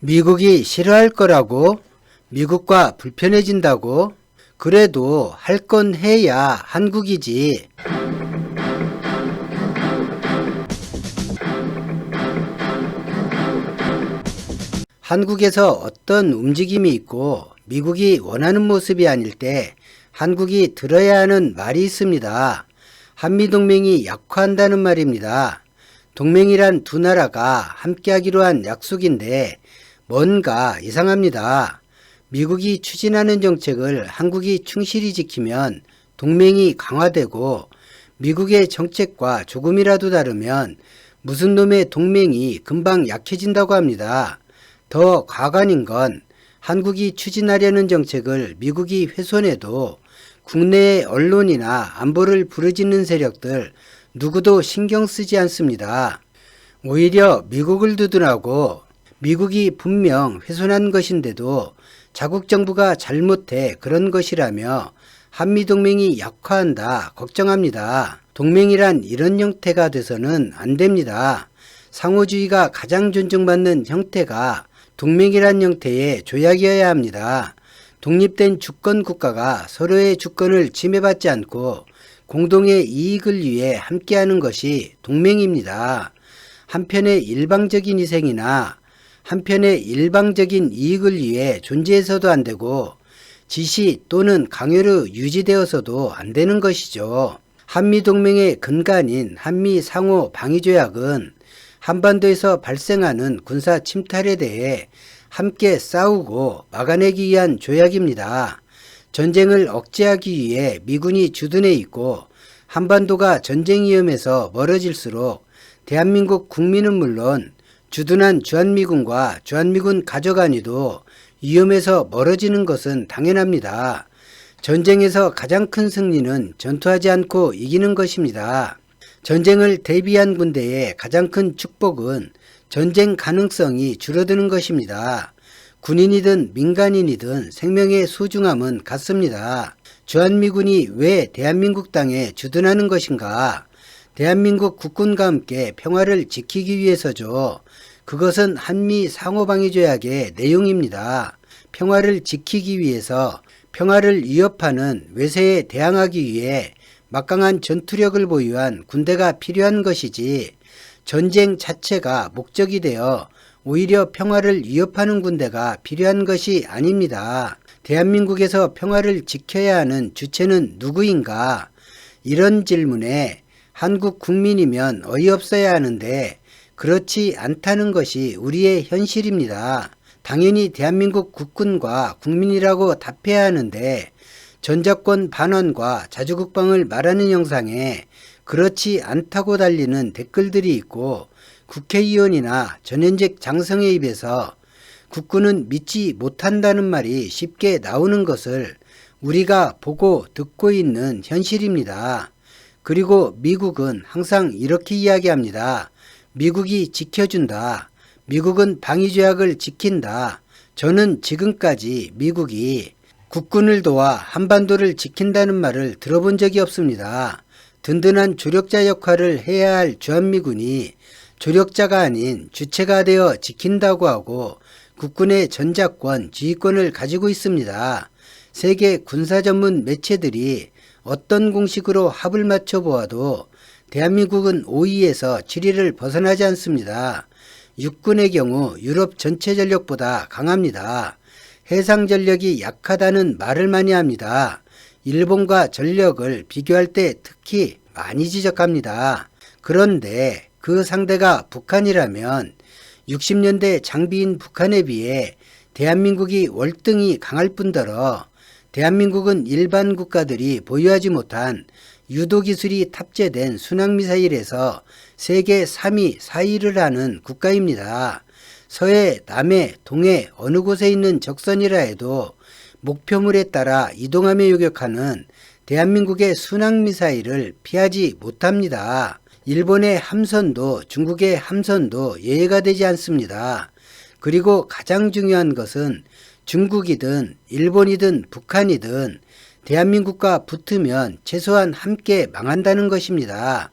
미국이 싫어할 거라고? 미국과 불편해진다고? 그래도 할 건 해야 한국이지. 한국에서 어떤 움직임이 있고 미국이 원하는 모습이 아닐 때 한국이 들어야 하는 말이 있습니다. 한미동맹이 약화한다는 말입니다. 동맹이란 두 나라가 함께하기로 한 약속인데 뭔가 이상합니다. 미국이 추진하는 정책을 한국이 충실히 지키면 동맹이 강화되고 미국의 정책과 조금이라도 다르면 무슨 놈의 동맹이 금방 약해진다고 합니다. 더 가관인 건 한국이 추진하려는 정책을 미국이 훼손해도 국내의 언론이나 안보를 부르짖는 세력들 누구도 신경 쓰지 않습니다. 오히려 미국을 두둔하고 미국이 분명 훼손한 것인데도 자국 정부가 잘못해 그런 것이라며 한미동맹이 약화한다 걱정합니다. 동맹이란 이런 형태가 돼서는 안 됩니다. 상호주의가 가장 존중받는 형태가 동맹이란 형태의 조약이어야 합니다. 독립된 주권 국가가 서로의 주권을 침해받지 않고 공동의 이익을 위해 함께하는 것이 동맹입니다. 한편의 일방적인 희생이나 한편의 일방적인 이익을 위해 존재해서도 안 되고 지시 또는 강요로 유지되어서도 안 되는 것이죠. 한미동맹의 근간인 한미상호방위조약은 한반도에서 발생하는 군사 침탈에 대해 함께 싸우고 막아내기 위한 조약입니다. 전쟁을 억제하기 위해 미군이 주둔해 있고 한반도가 전쟁 위험에서 멀어질수록 대한민국 국민은 물론 주둔한 주한미군과 주한미군 가져간이도 위험에서 멀어지는 것은 당연합니다. 전쟁에서 가장 큰 승리는 전투하지 않고 이기는 것입니다. 전쟁을 대비한 군대의 가장 큰 축복은 전쟁 가능성이 줄어드는 것입니다. 군인이든 민간인이든 생명의 소중함은 같습니다. 주한미군이 왜 대한민국 땅에 주둔하는 것인가? 대한민국 국군과 함께 평화를 지키기 위해서죠. 그것은 한미 상호방위조약의 내용입니다. 평화를 지키기 위해서 평화를 위협하는 외세에 대항하기 위해 막강한 전투력을 보유한 군대가 필요한 것이지 전쟁 자체가 목적이 되어 오히려 평화를 위협하는 군대가 필요한 것이 아닙니다. 대한민국에서 평화를 지켜야 하는 주체는 누구인가? 이런 질문에 한국 국민이면 어이없어야 하는데 그렇지 않다는 것이 우리의 현실입니다. 당연히 대한민국 국군과 국민이라고 답해야 하는데 전작권 반환과 자주국방을 말하는 영상에 그렇지 않다고 달리는 댓글들이 있고 국회의원이나 전현직 장성의 입에서 국군은 믿지 못한다는 말이 쉽게 나오는 것을 우리가 보고 듣고 있는 현실입니다. 그리고 미국은 항상 이렇게 이야기합니다. 미국이 지켜준다. 미국은 방위조약을 지킨다. 저는 지금까지 미국이 국군을 도와 한반도를 지킨다는 말을 들어본 적이 없습니다. 든든한 조력자 역할을 해야 할 주한미군이 조력자가 아닌 주체가 되어 지킨다고 하고 국군의 전작권, 지휘권을 가지고 있습니다. 세계 군사 전문 매체들이 어떤 공식으로 합을 맞춰 보아도 대한민국은 5위에서 7위를 벗어나지 않습니다. 육군의 경우 유럽 전체 전력보다 강합니다. 해상 전력이 약하다는 말을 많이 합니다. 일본과 전력을 비교할 때 특히 많이 지적합니다. 그런데 그 상대가 북한이라면 60년대 장비인 북한에 비해 대한민국이 월등히 강할 뿐더러 대한민국은 일반 국가들이 보유하지 못한 유도기술이 탑재된 순항미사일에서 세계 3위, 4위를 하는 국가입니다. 서해, 남해, 동해 어느 곳에 있는 적선이라 해도 목표물에 따라 이동하며 요격하는 대한민국의 순항미사일을 피하지 못합니다. 일본의 함선도 중국의 함선도 예외가 되지 않습니다. 그리고 가장 중요한 것은 중국이든 일본이든 북한이든 대한민국과 붙으면 최소한 함께 망한다는 것입니다.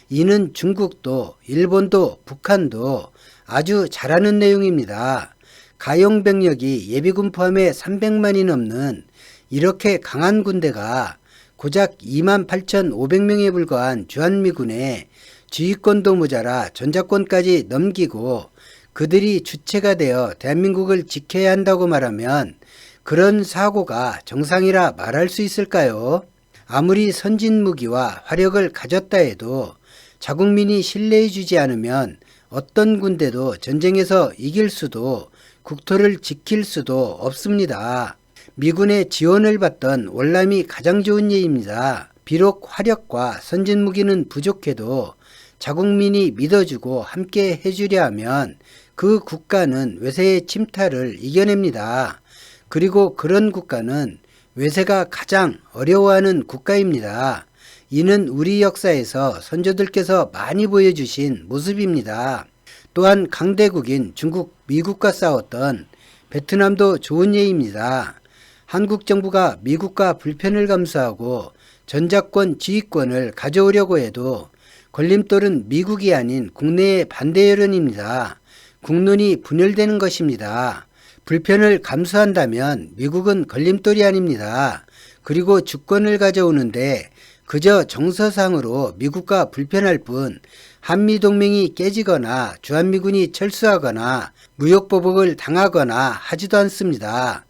이는 중국도 일본도 북한도 아주 잘 아는 내용입니다. 가용 병력이 예비군 포함해 300만이 넘는 이렇게 강한 군대가 고작 28,500명에 불과한 주한미군의 지휘권도 모자라 전작권까지 넘기고 그들이 주체가 되어 대한민국을 지켜야 한다고 말하면 그런 사고가 정상이라 말할 수 있을까요? 아무리 선진 무기와 화력을 가졌다 해도 자국민이 신뢰해주지 않으면 어떤 군대도 전쟁에서 이길 수도 국토를 지킬 수도 없습니다. 미군의 지원을 받던 월남이 가장 좋은 예입니다. 비록 화력과 선진 무기는 부족해도 자국민이 믿어주고 함께 해주려 하면 그 국가는 외세의 침탈을 이겨냅니다. 그리고 그런 국가는 외세가 가장 어려워하는 국가입니다. 이는 우리 역사에서 선조들께서 많이 보여주신 모습입니다. 또한 강대국인 중국, 미국과 싸웠던 베트남도 좋은 예입니다. 한국 정부가 미국과 불편을 감수하고 전작권 지휘권을 가져오려고 해도 걸림돌은 미국이 아닌 국내의 반대 여론입니다. 국론이 분열되는 것입니다. 불편을 감수한다면 미국은 걸림돌이 아닙니다. 그리고 주권을 가져오는데 그저 정서상으로 미국과 불편할 뿐 한미동맹이 깨지거나 주한미군이 철수하거나 무역보복을 당하거나 하지도 않습니다.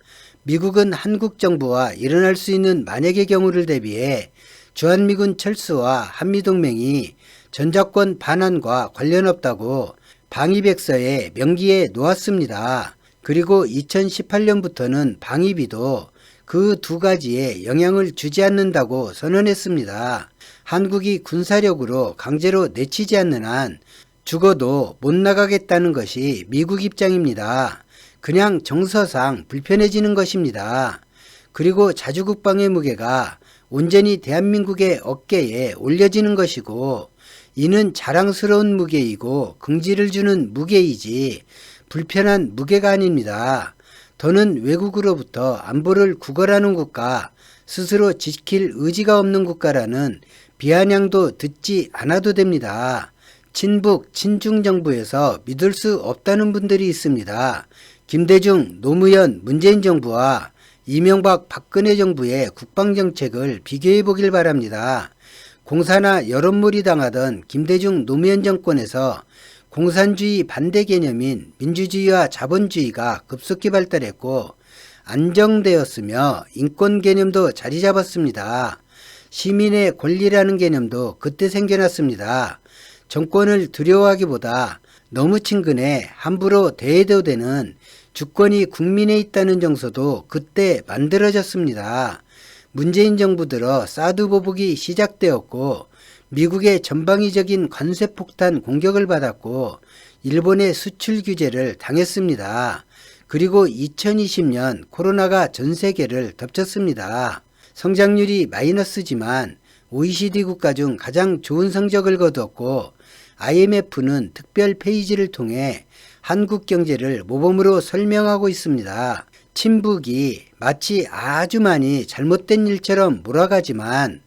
미국은 한국 정부와 일어날 수 있는 만약의 경우를 대비해 주한미군 철수와 한미동맹이 전작권 반환과 관련 없다고 방위백서에 명기해 놓았습니다. 그리고 2018년부터는 방위비도 그 두 가지에 영향을 주지 않는다고 선언했습니다. 한국이 군사력으로 강제로 내치지 않는 한 죽어도 못 나가겠다는 것이 미국 입장입니다. 그냥 정서상 불편해지는 것입니다. 그리고 자주국방의 무게가 온전히 대한민국의 어깨에 올려지는 것이고 이는 자랑스러운 무게이고 긍지를 주는 무게이지 불편한 무게가 아닙니다. 더는 외국으로부터 안보를 구걸하는 국가, 스스로 지킬 의지가 없는 국가라는 비아냥도 듣지 않아도 됩니다. 친북, 친중 정부에서 믿을 수 없다는 분들이 있습니다. 김대중, 노무현, 문재인 정부와 이명박, 박근혜 정부의 국방정책을 비교해 보길 바랍니다. 공사나 여론몰이 당하던 김대중, 노무현 정권에서 공산주의 반대 개념인 민주주의와 자본주의가 급속히 발달했고 안정되었으며 인권 개념도 자리 잡았습니다. 시민의 권리라는 개념도 그때 생겨났습니다. 정권을 두려워하기보다 너무 친근해 함부로 대해도 되는 주권이 국민에 있다는 정서도 그때 만들어졌습니다. 문재인 정부 들어 사드 보복이 시작되었고 미국의 전방위적인 관세폭탄 공격을 받았고 일본의 수출 규제를 당했습니다. 그리고 2020년 코로나가 전 세계를 덮쳤습니다. 성장률이 마이너스지만 OECD 국가 중 가장 좋은 성적을 거두었고 IMF는 특별 페이지를 통해 한국 경제를 모범으로 설명하고 있습니다. 친북이 마치 아주 많이 잘못된 일처럼 몰아가지만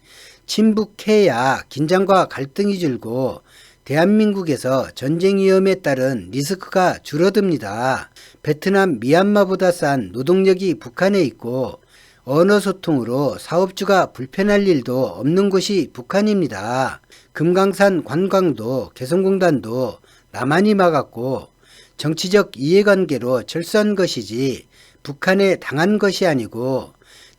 친북해야 긴장과 갈등이 줄고 대한민국에서 전쟁 위험에 따른 리스크가 줄어듭니다. 베트남, 미얀마보다 싼 노동력이 북한에 있고 언어 소통으로 사업주가 불편할 일도 없는 곳이 북한입니다. 금강산 관광도 개성공단도 남한이 막았고 정치적 이해관계로 철수한 것이지 북한에 당한 것이 아니고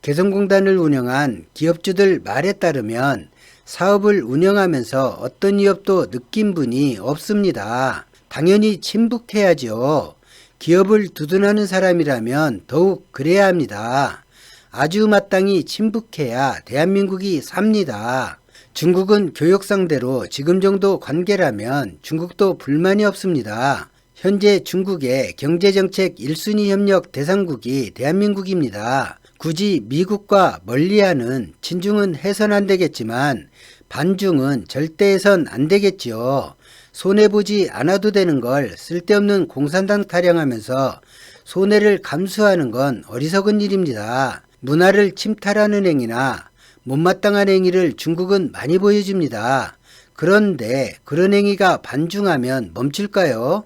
개성공단을 운영한 기업주들 말에 따르면 사업을 운영하면서 어떤 위협도 느낀 분이 없습니다. 당연히 친북해야죠. 기업을 두둔하는 사람이라면 더욱 그래야 합니다. 아주 마땅히 친북해야 대한민국이 삽니다. 중국은 교역 상대로 지금 정도 관계라면 중국도 불만이 없습니다. 현재 중국의 경제정책 1순위 협력 대상국이 대한민국입니다. 굳이 미국과 멀리하는 친중은 해선 안 되겠지만 반중은 절대 해선 안 되겠지요. 손해보지 않아도 되는 걸 쓸데없는 공산당 타령하면서 손해를 감수하는 건 어리석은 일입니다. 문화를 침탈하는 행위나 못마땅한 행위를 중국은 많이 보여줍니다. 그런데 그런 행위가 반중하면 멈출까요?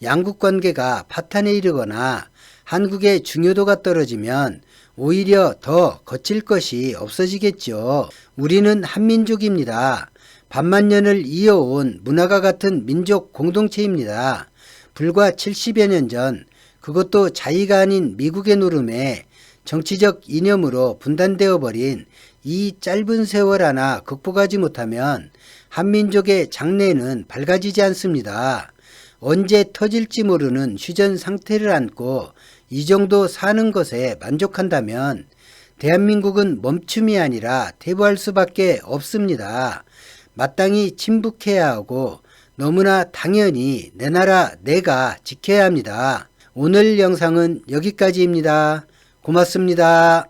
양국 관계가 파탄에 이르거나 한국의 중요도가 떨어지면 오히려 더 거칠 것이 없어지겠죠. 우리는 한민족입니다. 반만년을 이어온 문화가 같은 민족 공동체입니다. 불과 70여 년 전, 그것도 자의가 아닌 미국의 노름에 정치적 이념으로 분단되어 버린 이 짧은 세월 하나 극복하지 못하면 한민족의 장래는 밝아지지 않습니다. 언제 터질지 모르는 휴전 상태를 안고 이 정도 사는 것에 만족한다면 대한민국은 멈춤이 아니라 퇴보할 수밖에 없습니다. 마땅히 침묵해야 하고 너무나 당연히 내 나라 내가 지켜야 합니다. 오늘 영상은 여기까지입니다. 고맙습니다.